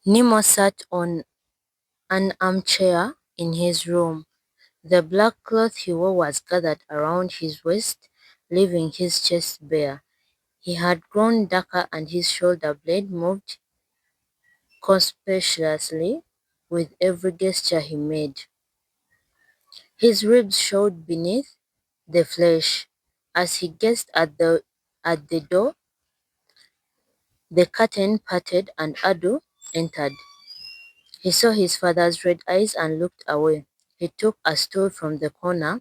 Nemo sat on an armchair in his room. The black cloth he wore was gathered around his waist, leaving his chest bare. He had grown darker and his shoulder blade moved conspicuously with every gesture he made. His ribs showed beneath the flesh. As he gazed at the door, the curtain parted and Adu entered. He saw his father's red eyes and looked away. He took a stool from the corner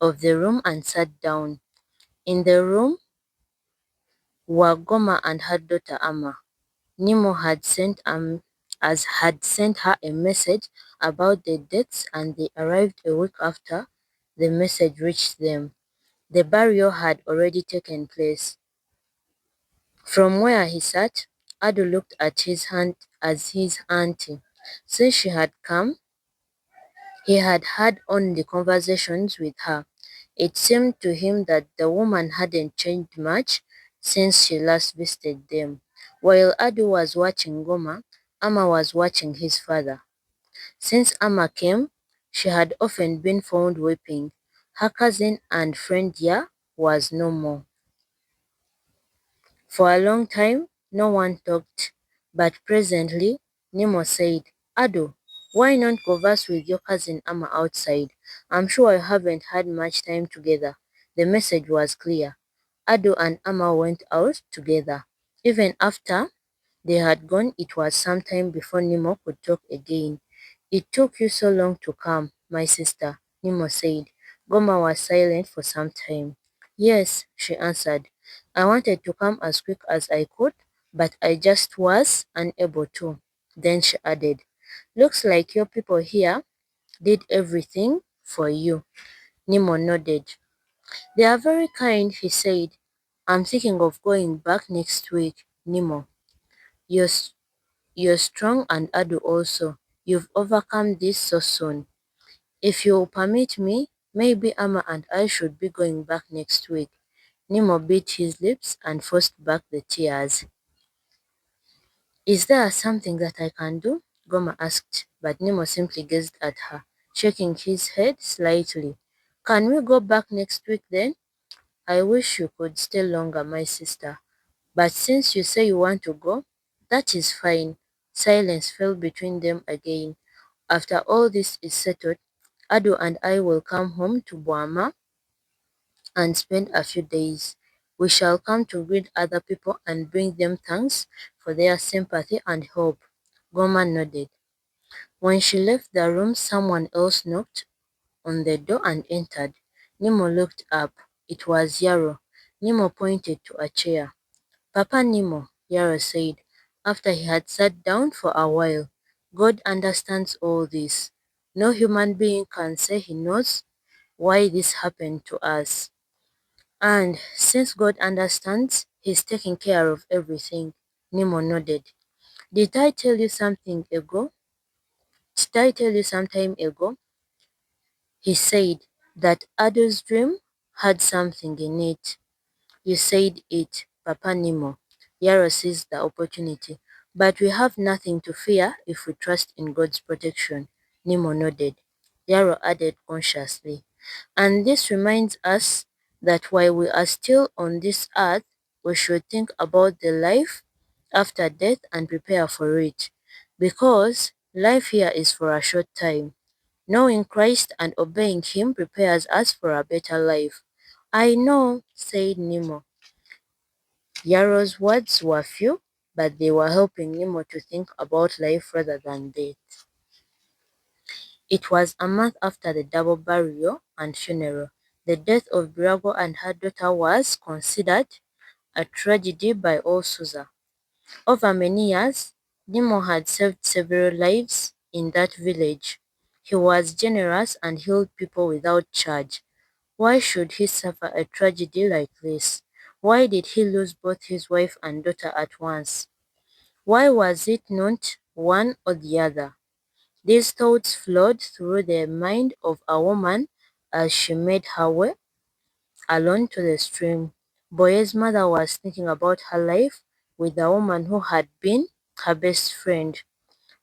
of the room and sat down. In the room were Goma and her daughter Amma. Nemo had sent her a message about the deaths and they arrived a week after the message reached them. The burial had already taken place. From where he sat, Adu looked at his auntie. Since she had come, he had had only conversations with her. It seemed to him that the woman hadn't changed much since she last visited them. While Adu was watching Goma, Amma was watching his father. Since Amma came, she had often been found weeping. Her cousin and friend Ya was no more. For a long time, no one talked, but presently, Nemo said, Ado, why not converse with your cousin Amma outside? I'm sure you haven't had much time together. The message was clear. Ado and Amma went out together. Even after they had gone, it was some time before Nemo could talk again. It took you so long to come, my sister, Nemo said. Goma was silent for some time. Yes, she answered. I wanted to come as quick as I could, but I just was unable to. Then she added, looks like your people here did everything for you. Nemo nodded. They are very kind, he said. I'm thinking of going back next week. Nemo, you're, you're strong and Adu also. You've overcome this so soon. If you'll permit me, maybe Amma and I should be going back next week. Nemo bit his lips and forced back the tears. Is there something that I can do? Goma asked, but Nemo simply gazed at her, shaking his head slightly. Can we go back next week then? I wish you could stay longer, my sister. But since you say you want to go, that is fine. Silence fell between them again. After all this is settled, Ado and I will come home to Boama and spend a few days. We shall come to greet other people and bring them thanks for their sympathy and help. Goma nodded. When she left the room, someone else knocked on the door and entered. Nemo looked up. It was Yarrow. Nemo pointed to a chair. Papa Nemo, Yarrow said, after he had sat down for a while. God understands all this. No human being can say he knows why this happened to us. And since God understands, He's taking care of everything. Nemo nodded. Did I tell you something ago? Did I tell you some time ago? He said that Ado's dream had something in it. You said it, Papa Nemo. Yarrow seized the opportunity. But we have nothing to fear if we trust in God's protection. Nemo nodded. Yarrow added consciously. And this reminds us that while we are still on this earth, we should think about the life after death and prepare for it. Because life here is for a short time. Knowing Christ and obeying Him prepares us for a better life. I know, said Nemo. Yarrow's words were few, but they were helping Nemo to think about life rather than death. It was a month after the double burial and funeral. The death of Birago and her daughter was considered a tragedy by all Susa. Over many years, Nemo had saved several lives in that village. He was generous and healed people without charge. Why should he suffer a tragedy like this? Why did he lose both his wife and daughter at once? Why was it not one or the other? These thoughts flowed through the mind of a woman as she made her way alone to the stream. Boye's mother was thinking about her life with the woman who had been her best friend.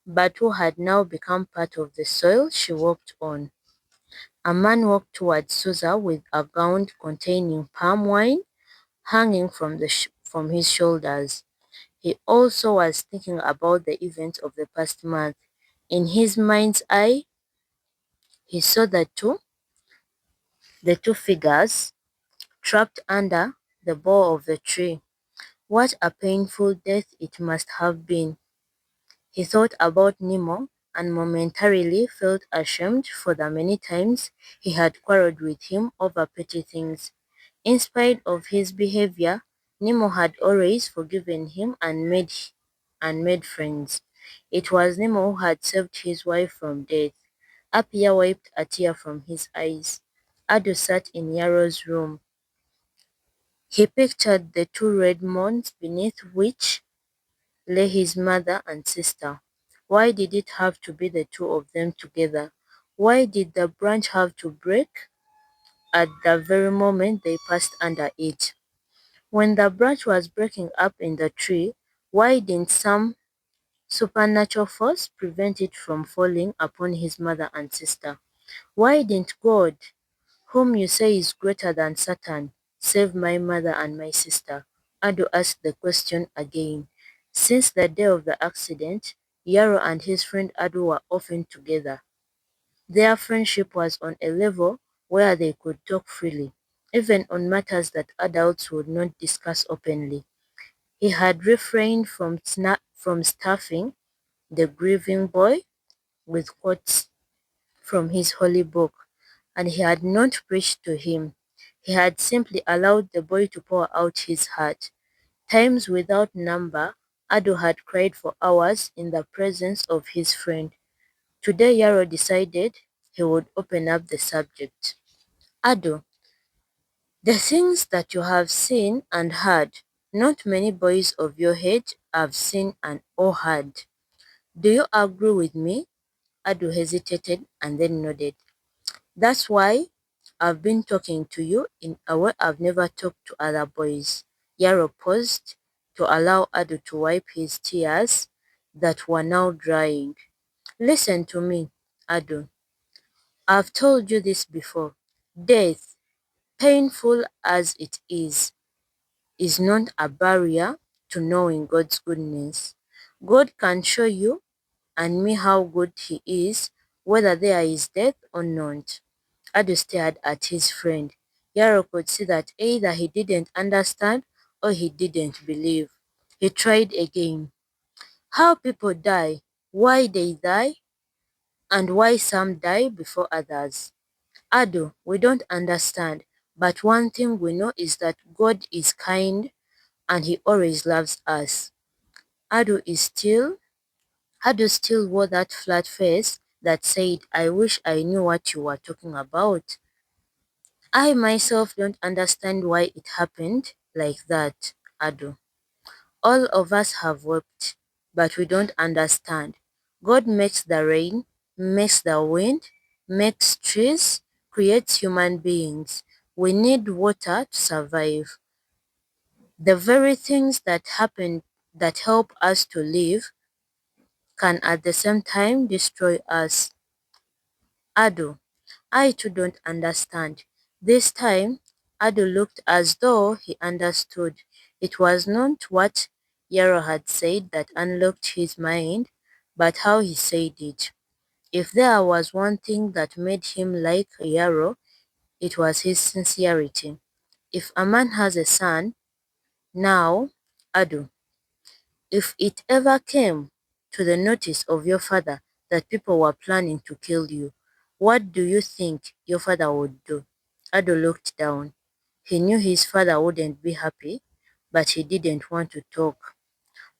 but who had now become part of the soil she walked on. A man walked towards Susa with a gown containing palm wine hanging from his shoulders. He also was thinking about the events of the past month. In his mind's eye, he saw the two figures trapped under the bough of the tree. What a painful death it must have been. He thought about Nemo and momentarily felt ashamed for the many times he had quarreled with him over petty things. In spite of his behavior, Nemo had always forgiven him and made friends. It was Nemo who had saved his wife from death. Apia wiped a tear from his eyes. Ado sat in Yarrow's room. He pictured the two red mounds beneath which lay his mother and sister. Why did it have to be the two of them together? Why did the branch have to break at the very moment they passed under it? When the branch was breaking up in the tree, why didn't some supernatural force prevent it from falling upon his mother and sister? Why didn't God, whom you say is greater than Satan, save my mother and my sister? Ado asked the question again. Since the day of the accident, Yarrow and his friend Ado were often together. Their friendship was on a level where they could talk freely, even on matters that adults would not discuss openly. He had refrained from stuffing the grieving boy with quotes from his holy book, and he had not preached to him. He had simply allowed the boy to pour out his heart. Times without number, Ado had cried for hours in the presence of his friend. Today Yarrow decided he would open up the subject. Ado, the things that you have seen and heard, not many boys of your age have seen and or heard. Do you agree with me? Ado hesitated and then nodded. That's why I've been talking to you in a way I've never talked to other boys. Yarrow paused to allow Ado to wipe his tears that were now drying. Listen to me, Ado. I've told you this before. Death, painful as it is not a barrier to knowing God's goodness. God can show you and me how good He is, whether there is death or not. Ado stared at his friend. Yarrow could see that either he didn't understand or he didn't believe. He tried again. How people die, why they die, and why some die before others. Ado, we don't understand, but one thing we know is that God is kind and He always loves us. Ado is still Ado still wore that flat face that said, I wish I knew what you were talking about. I myself don't understand why it happened like that, Ado. All of us have wept, but we don't understand. God makes the rain, makes the wind, makes trees, creates human beings. We need water to survive. The very things that happen that help us to live can at the same time destroy us. Ado, I too don't understand. This time, Ado looked as though he understood. It was not what Yarrow had said that unlocked his mind, but how he said it. If there was one thing that made him like Yarrow, it was his sincerity. If a man has a son, now, Ado, if it ever came to the notice of your father that people were planning to kill you, what do you think your father would do? Ado looked down. He knew his father wouldn't be happy, but he didn't want to talk.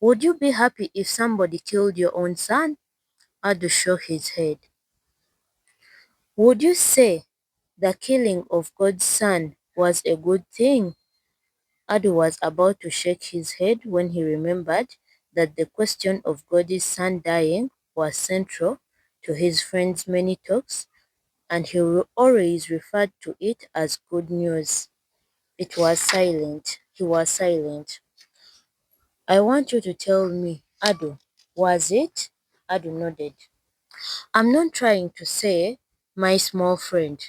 Would you be happy if somebody killed your own son? Ado shook his head. Would you say the killing of God's son was a good thing? Ado was about to shake his head when he remembered that the question of God's son dying was central to his friend's many talks, and he always referred to it as good news. It was silent. He was silent. I want you to tell me, Ado, was it? Adu nodded. I'm not trying to say, my small friend,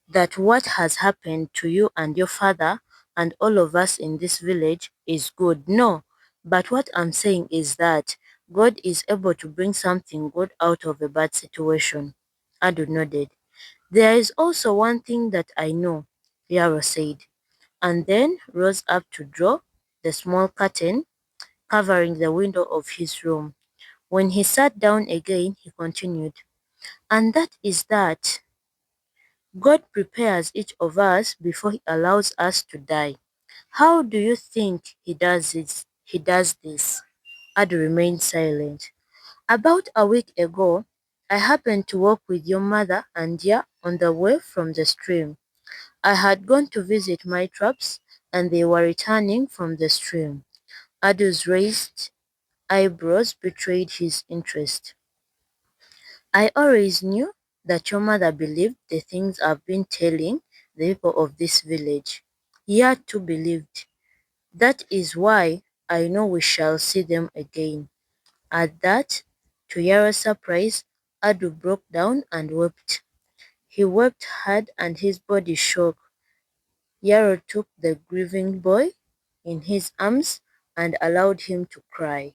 that what has happened to you and your father and all of us in this village is good. No. But what I'm saying is that God is able to bring something good out of a bad situation. Adu nodded. There is also one thing that I know, Yarrow said, and then rose up to draw the small curtain covering the window of his room. When he sat down again, he continued, and that is that God prepares each of us before he allows us to die. How do you think he does this? Adu remained silent. About a week ago, I happened to walk with your mother and Dia on the way from the stream. I had gone to visit my traps and they were returning from the stream. Adu's raised eyebrows betrayed his interest. I always knew that your mother believed the things I've been telling the people of this village. Yea, too believed. That is why I know we shall see them again. At that, to Yara's surprise, Adu broke down and wept. He wept hard and his body shook. Yarrow took the grieving boy in his arms and allowed him to cry.